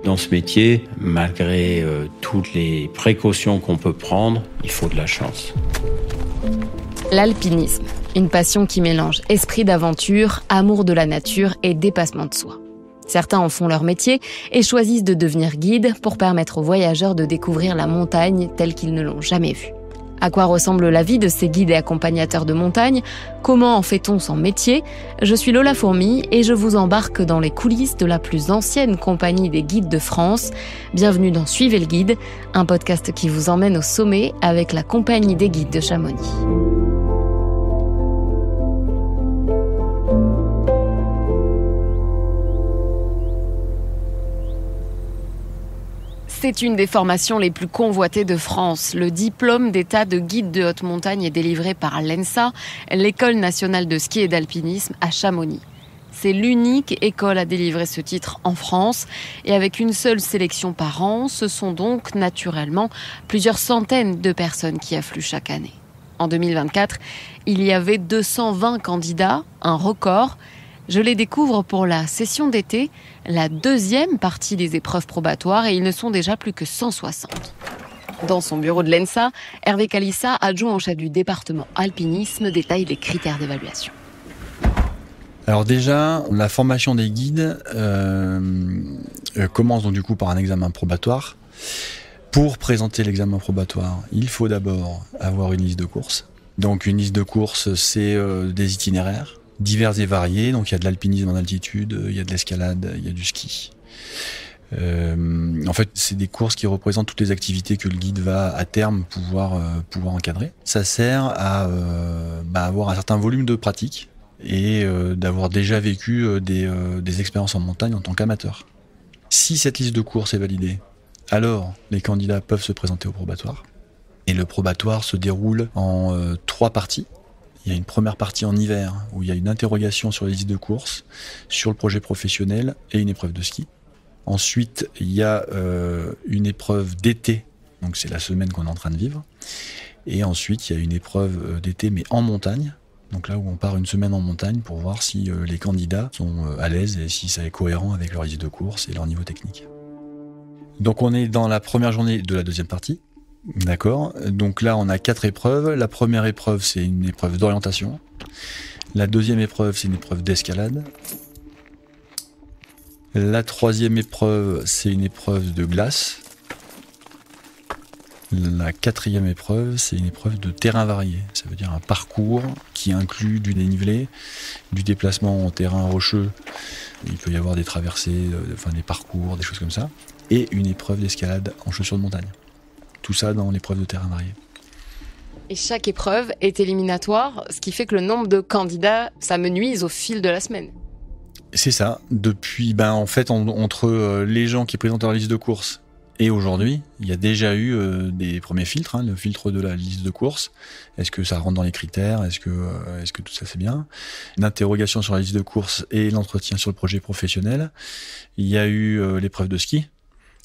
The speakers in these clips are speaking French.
Dans ce métier, malgré toutes les précautions qu'on peut prendre, il faut de la chance. L'alpinisme, une passion qui mélange esprit d'aventure, amour de la nature et dépassement de soi. Certains en font leur métier et choisissent de devenir guides pour permettre aux voyageurs de découvrir la montagne telle qu'ils ne l'ont jamais vue. À quoi ressemble la vie de ces guides et accompagnateurs de montagne ? Comment en fait-on son métier ? Je suis Lola Fourmi et je vous embarque dans les coulisses de la plus ancienne compagnie des guides de France. Bienvenue dans Suivez le guide, un podcast qui vous emmène au sommet avec la compagnie des guides de Chamonix. C'est une des formations les plus convoitées de France. Le diplôme d'état de guide de haute montagne est délivré par l'ENSA, l'École nationale de ski et d'alpinisme à Chamonix. C'est l'unique école à délivrer ce titre en France. Et avec une seule sélection par an, ce sont donc naturellement plusieurs centaines de personnes qui affluent chaque année. En 2024, il y avait 220 candidats, un record. Je les découvre pour la session d'été, la deuxième partie des épreuves probatoires, et ils ne sont déjà plus que 160. Dans son bureau de l'ENSA, Hervé Calissa, adjoint en chef du département alpinisme, détaille les critères d'évaluation. Alors déjà, la formation des guides commence donc du coup par un examen probatoire. Pour présenter l'examen probatoire, il faut d'abord avoir une liste de courses. Donc une liste de courses, c'est des itinéraires divers et variés, donc il y a de l'alpinisme en altitude, il y a de l'escalade, il y a du ski. En fait, c'est des courses qui représentent toutes les activités que le guide va à terme pouvoir encadrer. Ça sert à avoir un certain volume de pratique et d'avoir déjà vécu des expériences en montagne en tant qu'amateur. Si cette liste de courses est validée, alors les candidats peuvent se présenter au probatoire. Et le probatoire se déroule en 3 parties. Il y a une première partie en hiver où il y a une interrogation sur les listes de courses, sur le projet professionnel et une épreuve de ski. Ensuite, il y a une épreuve d'été, donc c'est la semaine qu'on est en train de vivre. Et ensuite, il y a une épreuve d'été mais en montagne, donc là où on part une semaine en montagne pour voir si les candidats sont à l'aise et si ça est cohérent avec leur liste de courses et leur niveau technique. Donc on est dans la première journée de la deuxième partie. D'accord, donc là on a 4 épreuves. La première épreuve c'est une épreuve d'orientation. La deuxième épreuve c'est une épreuve d'escalade. La troisième épreuve c'est une épreuve de glace. La quatrième épreuve c'est une épreuve de terrain varié. Ça veut dire un parcours qui inclut du dénivelé, du déplacement en terrain rocheux. Il peut y avoir des traversées, des parcours, des choses comme ça. Et une épreuve d'escalade en chaussures de montagne. Tout ça dans l'épreuve de terrain varié. Et chaque épreuve est éliminatoire, ce qui fait que le nombre de candidats s'amenuise au fil de la semaine. C'est ça. Depuis, en fait, entre les gens qui présentent leur liste de courses et aujourd'hui, il y a déjà eu des premiers filtres, le filtre de la liste de courses. Est-ce que ça rentre dans les critères ? Est-ce que tout ça c'est bien ? L'interrogation sur la liste de courses et l'entretien sur le projet professionnel. Il y a eu l'épreuve de ski.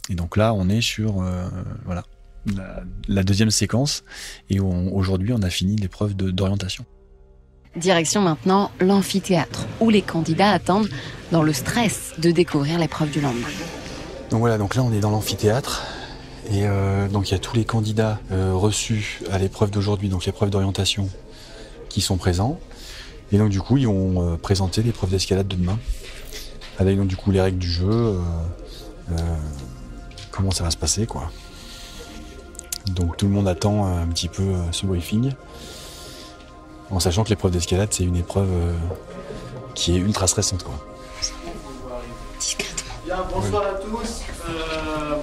Et donc là, on est sur la deuxième séquence et aujourd'hui on a fini l'épreuve d'orientation. Direction maintenant l'amphithéâtre où les candidats attendent dans le stress de découvrir l'épreuve du lendemain. Donc voilà, donc là on est dans l'amphithéâtre et donc il y a tous les candidats reçus à l'épreuve d'aujourd'hui, donc l'épreuve d'orientation qui sont présents et donc du coup ils vont présenter l'épreuve d'escalade de demain avec donc du coup les règles du jeu, comment ça va se passer quoi. Donc tout le monde attend un petit peu ce briefing, en sachant que l'épreuve d'escalade c'est une épreuve qui est ultra stressante quoi. Discrètement. Bien, bonsoir à tous.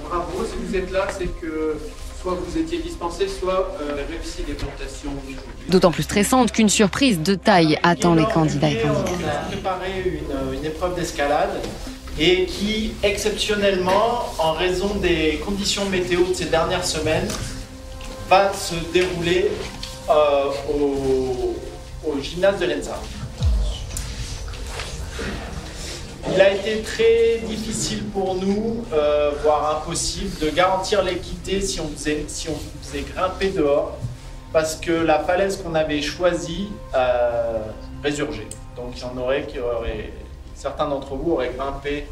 Bravo, si vous êtes là, c'est que soit vous étiez dispensé, soit réussi les plantations d'aujourd'hui. D'autant plus stressante qu'une surprise de taille attend les candidats et candidates. On a préparé une épreuve d'escalade et qui, exceptionnellement, en raison des conditions météo de ces dernières semaines, va se dérouler au gymnase de l'ENSA. Il a été très difficile pour nous, voire impossible, de garantir l'équité si on faisait grimper dehors, parce que la falaise qu'on avait choisie résurgeait. Donc il y en aurait certains d'entre vous auraient grimpé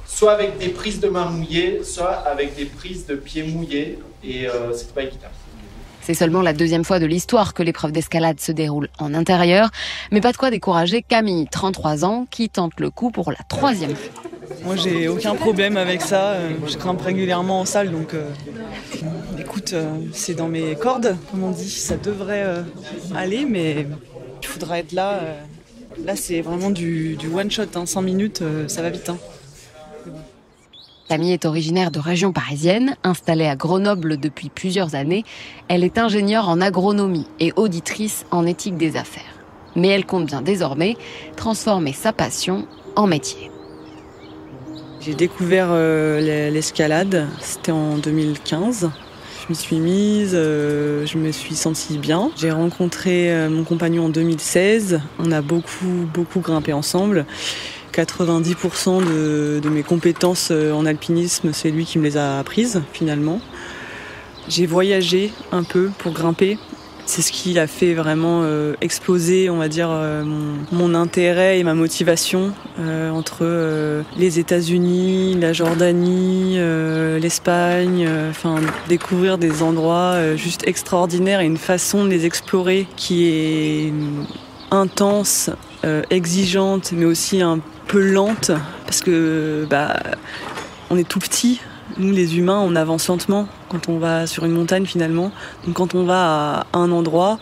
soit avec des prises de main mouillées, soit avec des prises de pieds mouillés, et c'est pas équitable. C'est seulement la deuxième fois de l'histoire que l'épreuve d'escalade se déroule en intérieur, mais pas de quoi décourager Camille, 33 ans, qui tente le coup pour la 3e fois. Moi, j'ai aucun problème avec ça. Je grimpe régulièrement en salle, donc écoute, c'est dans mes cordes, comme on dit. Ça devrait aller, mais il faudra être là. Là, c'est vraiment du one-shot, 100 minutes, ça va vite. Camille est originaire de région parisienne, installée à Grenoble depuis plusieurs années. Elle est ingénieure en agronomie et auditrice en éthique des affaires. Mais elle compte bien désormais transformer sa passion en métier. J'ai découvert l'escalade, c'était en 2015. Je m'y suis mise, je me suis sentie bien. J'ai rencontré mon compagnon en 2016. On a beaucoup grimpé ensemble. 90% de mes compétences en alpinisme, c'est lui qui me les a apprises finalement. J'ai voyagé un peu pour grimper. C'est ce qui a fait vraiment exploser, on va dire, mon intérêt et ma motivation entre les États-Unis, la Jordanie, l'Espagne. Découvrir des endroits juste extraordinaires et une façon de les explorer qui est intense, exigeante, mais aussi un peu lente, parce que on est tout petit. Nous, les humains, on avance lentement quand on va sur une montagne, finalement. Donc, quand on va à un endroit,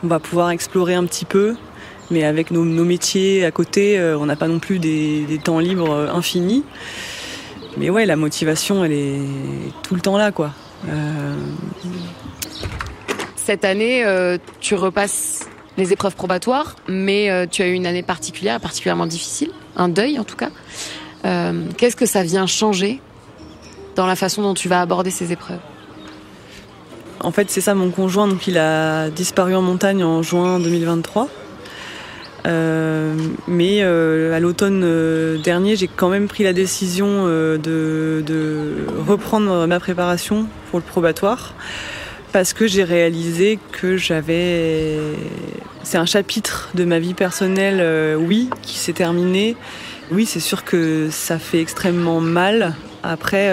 on va pouvoir explorer un petit peu. Mais avec nos métiers à côté, on n'a pas non plus des temps libres infinis. Mais ouais, la motivation, elle est tout le temps là, quoi. Cette année, tu repasses les épreuves probatoires, mais tu as eu une année particulière, particulièrement difficile. Un deuil, en tout cas. Qu'est-ce que ça vient changer dans la façon dont tu vas aborder ces épreuves? En fait, c'est ça, mon conjoint, donc il a disparu en montagne en juin 2023. Mais à l'automne dernier, j'ai quand même pris la décision de reprendre ma préparation pour le probatoire, parce que j'ai réalisé que c'est un chapitre de ma vie personnelle, oui, qui s'est terminé. Oui, c'est sûr que ça fait extrêmement mal. Après,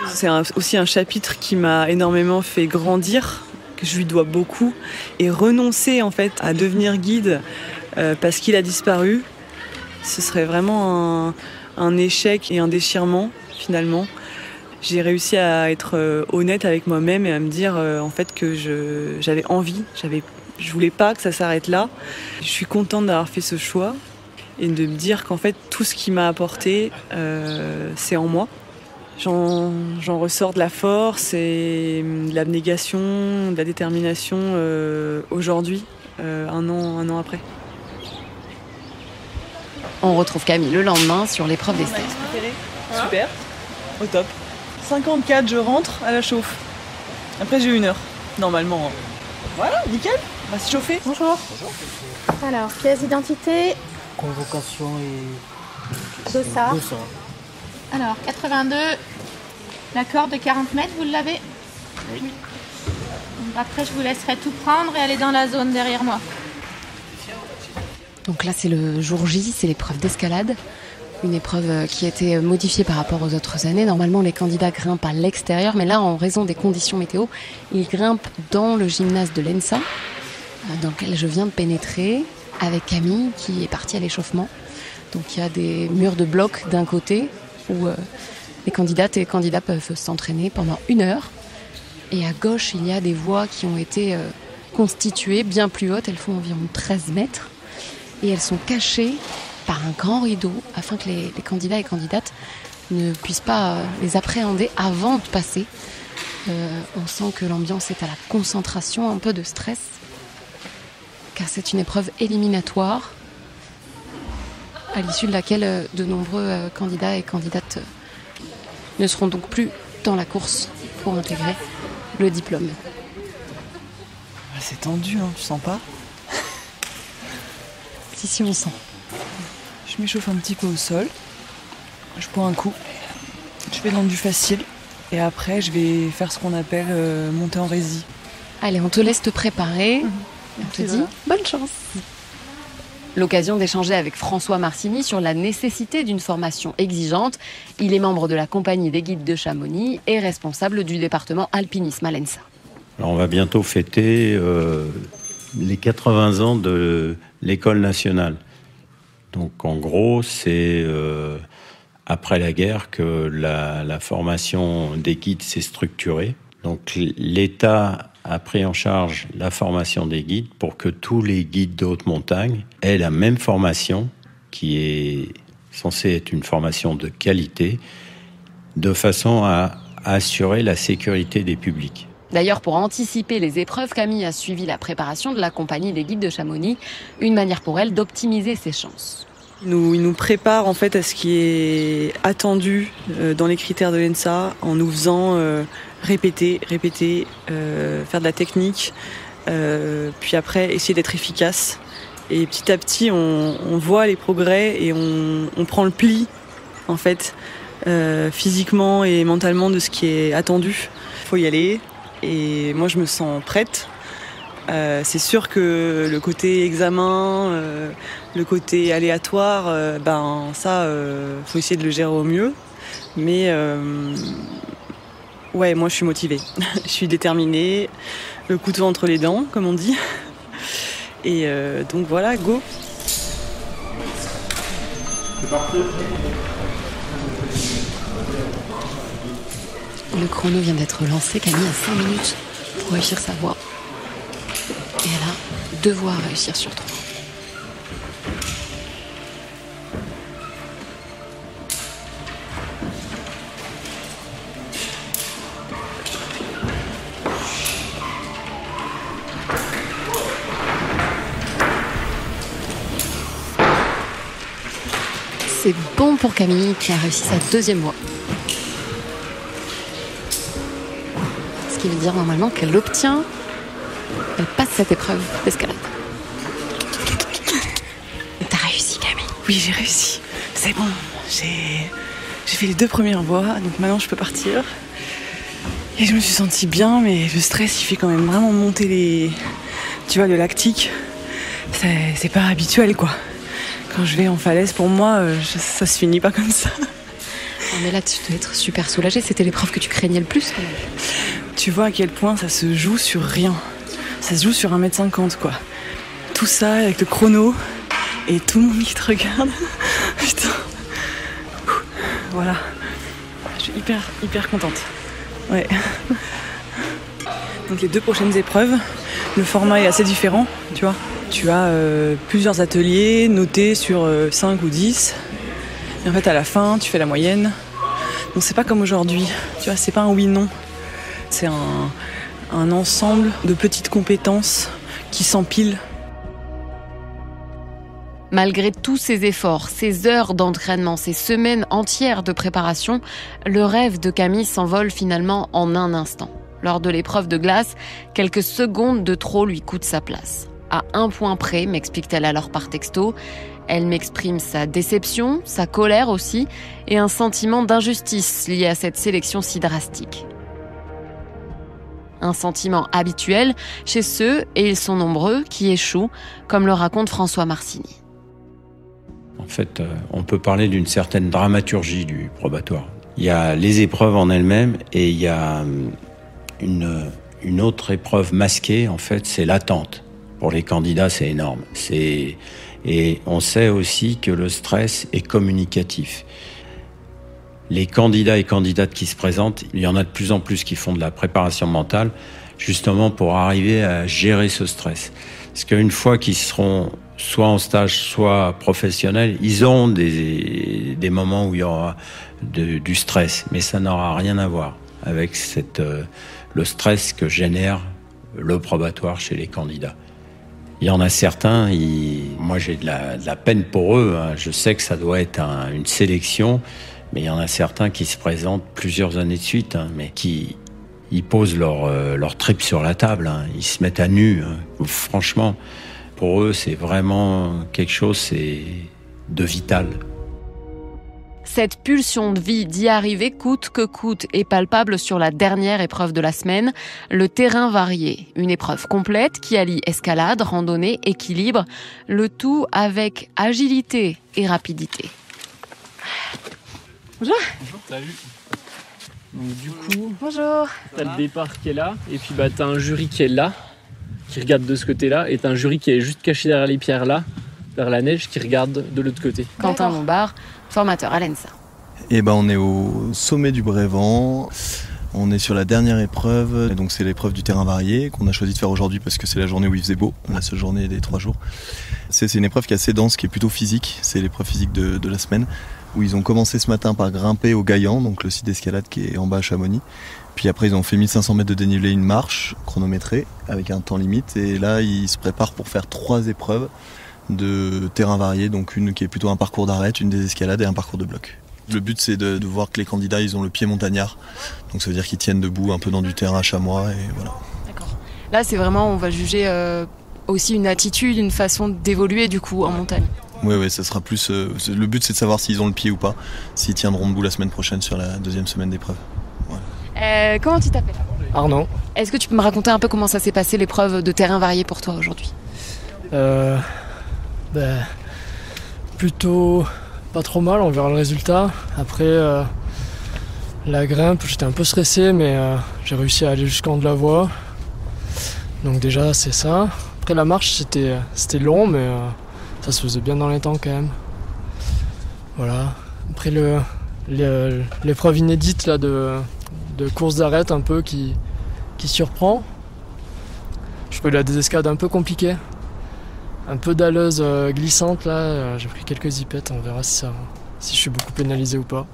c'est aussi un chapitre qui m'a énormément fait grandir, que je lui dois beaucoup. Et renoncer en fait à devenir guide parce qu'il a disparu, ce serait vraiment un échec et un déchirement finalement. J'ai réussi à être honnête avec moi-même et à me dire en fait que j'avais envie, je voulais pas que ça s'arrête là. Je suis contente d'avoir fait ce choix et de me dire qu'en fait tout ce qui m'a apporté, c'est en moi. J'en ressors de la force et de l'abnégation, de la détermination aujourd'hui, un an après. On retrouve Camille le lendemain sur l'épreuve des stages. Super, au top. 54, je rentre à la chauffe. Après j'ai 1 heure, normalement. Voilà, nickel, on va se chauffer. Bonjour. Alors, pièce d'identité. Convocation et Dossard. dossard. Alors, 82. La corde de 40 mètres, vous l'avez? Oui. Donc après, je vous laisserai tout prendre et aller dans la zone derrière moi. Donc là, c'est le jour J, c'est l'épreuve d'escalade. Une épreuve qui a été modifiée par rapport aux autres années. Normalement, les candidats grimpent à l'extérieur, mais là, en raison des conditions météo, ils grimpent dans le gymnase de l'ENSA, dans lequel je viens de pénétrer, avec Camille, qui est partie à l'échauffement. Donc il y a des murs de blocs d'un côté, où les candidates et les candidats peuvent s'entraîner pendant 1 heure. Et à gauche, il y a des voies qui ont été constituées bien plus hautes. Elles font environ 13 mètres. Et elles sont cachées par un grand rideau afin que les candidats et candidates ne puissent pas les appréhender avant de passer. On sent que l'ambiance est à la concentration, un peu de stress, car c'est une épreuve éliminatoire à l'issue de laquelle de nombreux candidats et candidates ne seront donc plus dans la course pour intégrer le diplôme. C'est tendu, hein, tu sens pas? Si, on sent. Je m'échauffe un petit peu au sol, je bois un coup, je vais dans du facile et après je vais faire ce qu'on appelle monter en rési. Allez, on te laisse te préparer. On te dit bonne chance. L'occasion d'échanger avec François Marcini sur la nécessité d'une formation exigeante. Il est membre de la compagnie des guides de Chamonix et responsable du département alpinisme à l'ENSA. Alors on va bientôt fêter les 80 ans de l'école nationale. Donc en gros, c'est après la guerre que la formation des guides s'est structurée. Donc l'État a pris en charge la formation des guides pour que tous les guides de haute montagne aient la même formation, qui est censée être une formation de qualité, de façon à assurer la sécurité des publics. D'ailleurs, pour anticiper les épreuves, Camille a suivi la préparation de la compagnie des guides de Chamonix, une manière pour elle d'optimiser ses chances. Il nous prépare en fait à ce qui est attendu dans les critères de l'ENSA en nous faisant répéter, faire de la technique, puis après essayer d'être efficace. Et petit à petit, on voit les progrès et on prend le pli en fait, physiquement et mentalement de ce qui est attendu. Il faut y aller et moi je me sens prête. C'est sûr que le côté examen, le côté aléatoire, faut essayer de le gérer au mieux. Mais ouais, moi je suis motivée, je suis déterminée, le couteau entre les dents, comme on dit. Et donc voilà, go. C'est parti. Le chrono vient d'être lancé, Camille a 5 minutes pour réussir sa voie. Et elle a 2 voies à réussir sur 3. C'est bon pour Camille qui a réussi sa 2e voie. Ce qui veut dire normalement qu'elle obtient... Elle passe cette épreuve d'escalade. T'as réussi, Camille? Oui, j'ai réussi. C'est bon. J'ai fait les 2 premières voies, donc maintenant je peux partir. Et je me suis sentie bien, mais le stress, il fait quand même vraiment monter le lactique. C'est pas habituel, quoi. Quand je vais en falaise, pour moi, ça se finit pas comme ça. Oh, mais là, tu dois être super soulagée. C'était l'épreuve que tu craignais le plus, quand même. Tu vois à quel point ça se joue sur rien. Ça se joue sur 1m50, quoi. Tout ça avec le chrono et tout le monde qui te regarde. Putain. Voilà. Je suis hyper contente. Ouais. Donc les 2 prochaines épreuves, le format est assez différent, tu vois. Tu as plusieurs ateliers notés sur 5 ou 10. Et en fait, à la fin, tu fais la moyenne. Donc c'est pas comme aujourd'hui. Tu vois, c'est pas un oui-non. C'est un ensemble de petites compétences qui s'empilent. Malgré tous ces efforts, ces heures d'entraînement, ces semaines entières de préparation, le rêve de Camille s'envole finalement en un instant. Lors de l'épreuve de glace, quelques secondes de trop lui coûtent sa place. À un point près, m'explique-t-elle alors par texto, elle m'exprime sa déception, sa colère aussi, et un sentiment d'injustice lié à cette sélection si drastique. Un sentiment habituel chez ceux, et ils sont nombreux, qui échouent, comme le raconte François Marcini. En fait, on peut parler d'une certaine dramaturgie du probatoire. Il y a les épreuves en elles-mêmes et il y a une autre épreuve masquée, en fait, c'est l'attente. Pour les candidats, c'est énorme. Et on sait aussi que le stress est communicatif. Les candidats et candidates qui se présentent, il y en a de plus en plus qui font de la préparation mentale, justement pour arriver à gérer ce stress. Parce qu'une fois qu'ils seront soit en stage, soit professionnels, ils auront des moments où il y aura du stress, mais ça n'aura rien à voir avec le stress que génère le probatoire chez les candidats. Il y en a certains, moi j'ai de la peine pour eux, hein. Je sais que ça doit être une sélection, mais il y en a certains qui se présentent plusieurs années de suite, hein, mais ils posent leur trip sur la table, hein. Ils se mettent à nu, hein. Franchement, pour eux c'est vraiment quelque chose de vital. Cette pulsion de vie d'y arriver coûte que coûte est palpable sur la dernière épreuve de la semaine, le terrain varié. Une épreuve complète qui allie escalade, randonnée, équilibre, le tout avec agilité et rapidité. Bonjour. Bonjour, salut. Donc du coup, bonjour. T'as le départ qui est là, et puis t'as un jury qui est là, qui regarde de ce côté-là, et t'as un jury qui est juste caché derrière les pierres là, vers la neige, qui regarde de l'autre côté. Quentin Lombard, formateur à l'ENSA. Et on est au sommet du Brévent. On est sur la dernière épreuve, donc c'est l'épreuve du terrain varié qu'on a choisi de faire aujourd'hui parce que c'est la journée où il faisait beau, la seule journée des 3 jours. C'est une épreuve qui est assez dense, qui est plutôt physique, c'est l'épreuve physique de la semaine, où ils ont commencé ce matin par grimper au Gaillan, donc le site d'escalade qui est en bas à Chamonix. Puis après ils ont fait 1500 mètres de dénivelé, une marche chronométrée avec un temps limite, et là ils se préparent pour faire 3 épreuves de terrain varié, donc une qui est plutôt un parcours d'arête, une des escalades et un parcours de bloc. Le but c'est de voir que les candidats ils ont le pied montagnard, donc ça veut dire qu'ils tiennent debout un peu dans du terrain chamois et voilà. D'accord. Là c'est vraiment, on va juger aussi une attitude, une façon d'évoluer du coup en montagne. Oui, ça sera plus. Le but c'est de savoir s'ils ont le pied ou pas, s'ils tiendront debout la semaine prochaine sur la 2e semaine d'épreuve. Voilà. Comment tu t'appelles ? Arnaud. Est-ce que tu peux me raconter un peu comment ça s'est passé l'épreuve de terrain varié pour toi aujourd'hui ? Plutôt pas trop mal, on verra le résultat. Après la grimpe, j'étais un peu stressé, mais j'ai réussi à aller jusqu'en haut de la voie. Donc déjà c'est ça. Après la marche c'était long, mais ça se faisait bien dans les temps quand même. Voilà. Après l'épreuve inédite là de course d'arête un peu qui surprend. Je peux la des escalades un peu compliquées. Un peu dalleuse glissante là, j'ai pris quelques zipettes, on verra si je suis beaucoup pénalisé ou pas.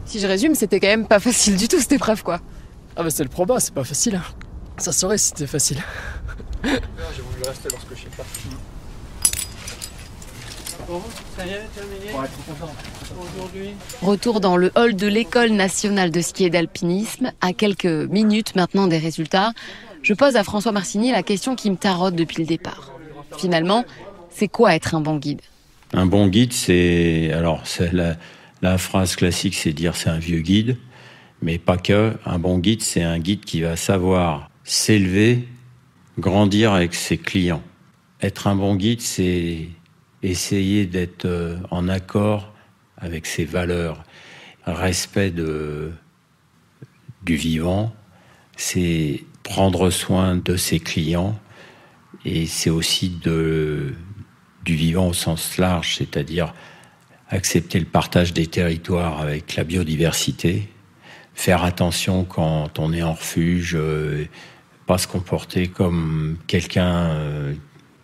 Si je résume, c'était quand même pas facile du tout cette épreuve quoi. Ah c'est le proba, c'est pas facile. Ça serait si c'était facile. J'ai voulu rester lorsque je suis parti. Bon, ça y est, terminé. Pour être content aujourd'hui. Retour dans le hall de l'École nationale de ski et d'alpinisme, à quelques minutes maintenant des résultats. Je pose à François Marcigny la question qui me taraude depuis le départ. Finalement, c'est quoi être un bon guide ? Un bon guide, c'est la phrase classique, c'est dire c'est un vieux guide, mais pas que. Un bon guide, c'est un guide qui va savoir s'élever, grandir avec ses clients. Être un bon guide, c'est essayer d'être en accord avec ses valeurs, respect du vivant, c'est prendre soin de ses clients, et c'est aussi du vivant au sens large, c'est-à-dire accepter le partage des territoires avec la biodiversité, faire attention quand on est en refuge, pas se comporter comme quelqu'un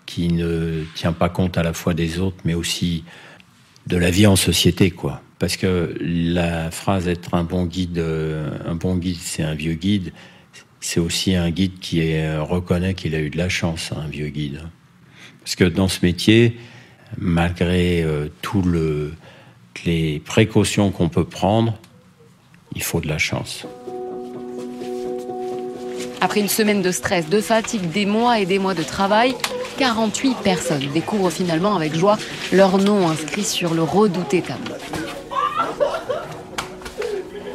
qui ne tient pas compte à la fois des autres, mais aussi de la vie en société, quoi. Parce que la phrase être un bon guide, c'est un vieux guide, c'est aussi un guide qui reconnaît qu'il a eu de la chance, un vieux guide. Parce que dans ce métier, malgré toutes les précautions qu'on peut prendre, il faut de la chance. Après une semaine de stress, de fatigue, des mois et des mois de travail, 48 personnes découvrent finalement avec joie leur nom inscrit sur le redouté tableau.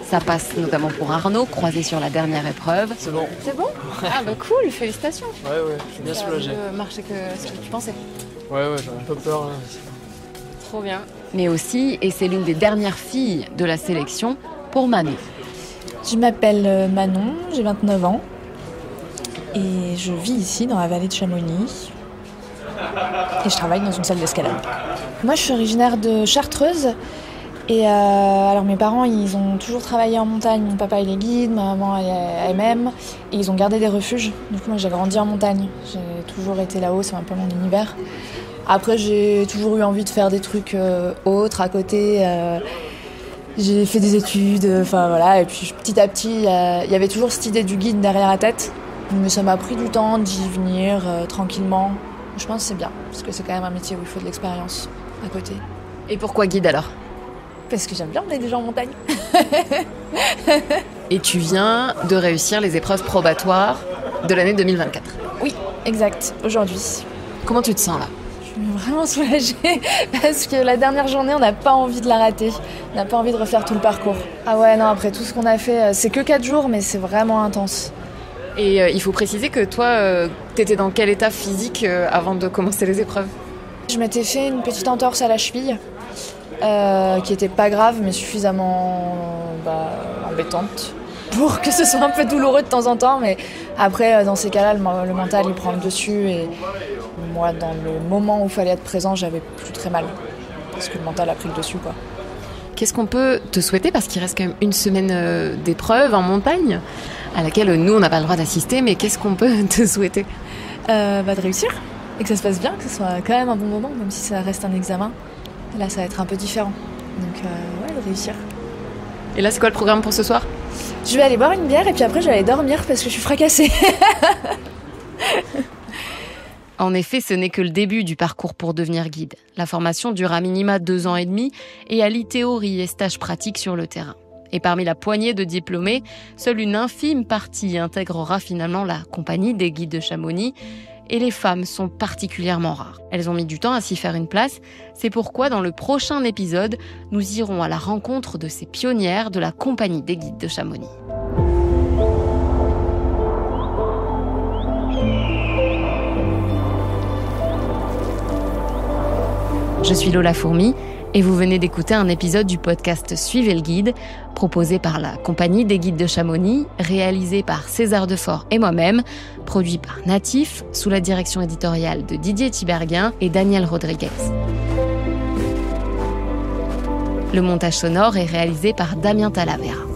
Ça passe notamment pour Arnaud, croisé sur la dernière épreuve. C'est bon. C'est bon ? Ah bah cool, félicitations. Ouais, je suis bien soulagé. Ça a mieux marché que ce que tu pensais. Ouais, j'ai un peu peur là. Trop bien. Mais aussi, et c'est l'une des dernières filles de la sélection, pour Manon. Je m'appelle Manon, j'ai 29 ans et je vis ici dans la vallée de Chamonix et je travaille dans une salle d'escalade. Moi je suis originaire de Chartreuse et alors mes parents ils ont toujours travaillé en montagne, mon papa il est guide, ma maman elle même, et ils ont gardé des refuges. Du coup moi j'ai grandi en montagne, j'ai toujours été là-haut, c'est un peu mon univers. Après j'ai toujours eu envie de faire des trucs autres à côté. J'ai fait des études, voilà, et puis petit à petit, il y avait toujours cette idée du guide derrière la tête, mais ça m'a pris du temps d'y venir tranquillement. Je pense que c'est bien, parce que c'est quand même un métier où il faut de l'expérience à côté. Et pourquoi guide alors ? Parce que j'aime bien emmener des gens en montagne. Et tu viens de réussir les épreuves probatoires de l'année 2024. Oui, exact, aujourd'hui. Comment tu te sens là ? suis vraiment soulagée parce que la dernière journée, on n'a pas envie de la rater. On n'a pas envie de refaire tout le parcours. Ah ouais, non, après tout ce qu'on a fait, c'est que 4 jours, mais c'est vraiment intense. Et il faut préciser que toi, t'étais dans quel état physique avant de commencer les épreuves ? Je m'étais fait une petite entorse à la cheville, qui était pas grave, mais suffisamment embêtante pour que ce soit un peu douloureux de temps en temps. Mais après, dans ces cas-là, le mental, il prend le dessus. Et moi, dans le moment où il fallait être présent, j'avais plus très mal. Parce que le mental a pris le dessus, quoi. Qu'est-ce qu'on peut te souhaiter ? Parce qu'il reste quand même une semaine d'épreuves en montagne, à laquelle nous, on n'a pas le droit d'assister. Mais qu'est-ce qu'on peut te souhaiter ? De réussir. Et que ça se passe bien, que ce soit quand même un bon moment, même si ça reste un examen. Là, ça va être un peu différent. Donc, de réussir. Et là, c'est quoi le programme pour ce soir ? Je vais aller boire une bière et puis après, je vais aller dormir parce que je suis fracassée. En effet, ce n'est que le début du parcours pour devenir guide. La formation dure à minima 2 ans et demi et allie théorie et stages pratiques sur le terrain. Et parmi la poignée de diplômés, seule une infime partie intégrera finalement la compagnie des guides de Chamonix. Et les femmes sont particulièrement rares. Elles ont mis du temps à s'y faire une place. C'est pourquoi dans le prochain épisode, nous irons à la rencontre de ces pionnières de la compagnie des guides de Chamonix. Je suis Lola Fourmi et vous venez d'écouter un épisode du podcast Suivez le guide, proposé par la compagnie des guides de Chamonix, réalisé par César Defort et moi-même, produit par Natif, sous la direction éditoriale de Didier Tiberghien et Daniel Rodriguez. Le montage sonore est réalisé par Damien Talavera.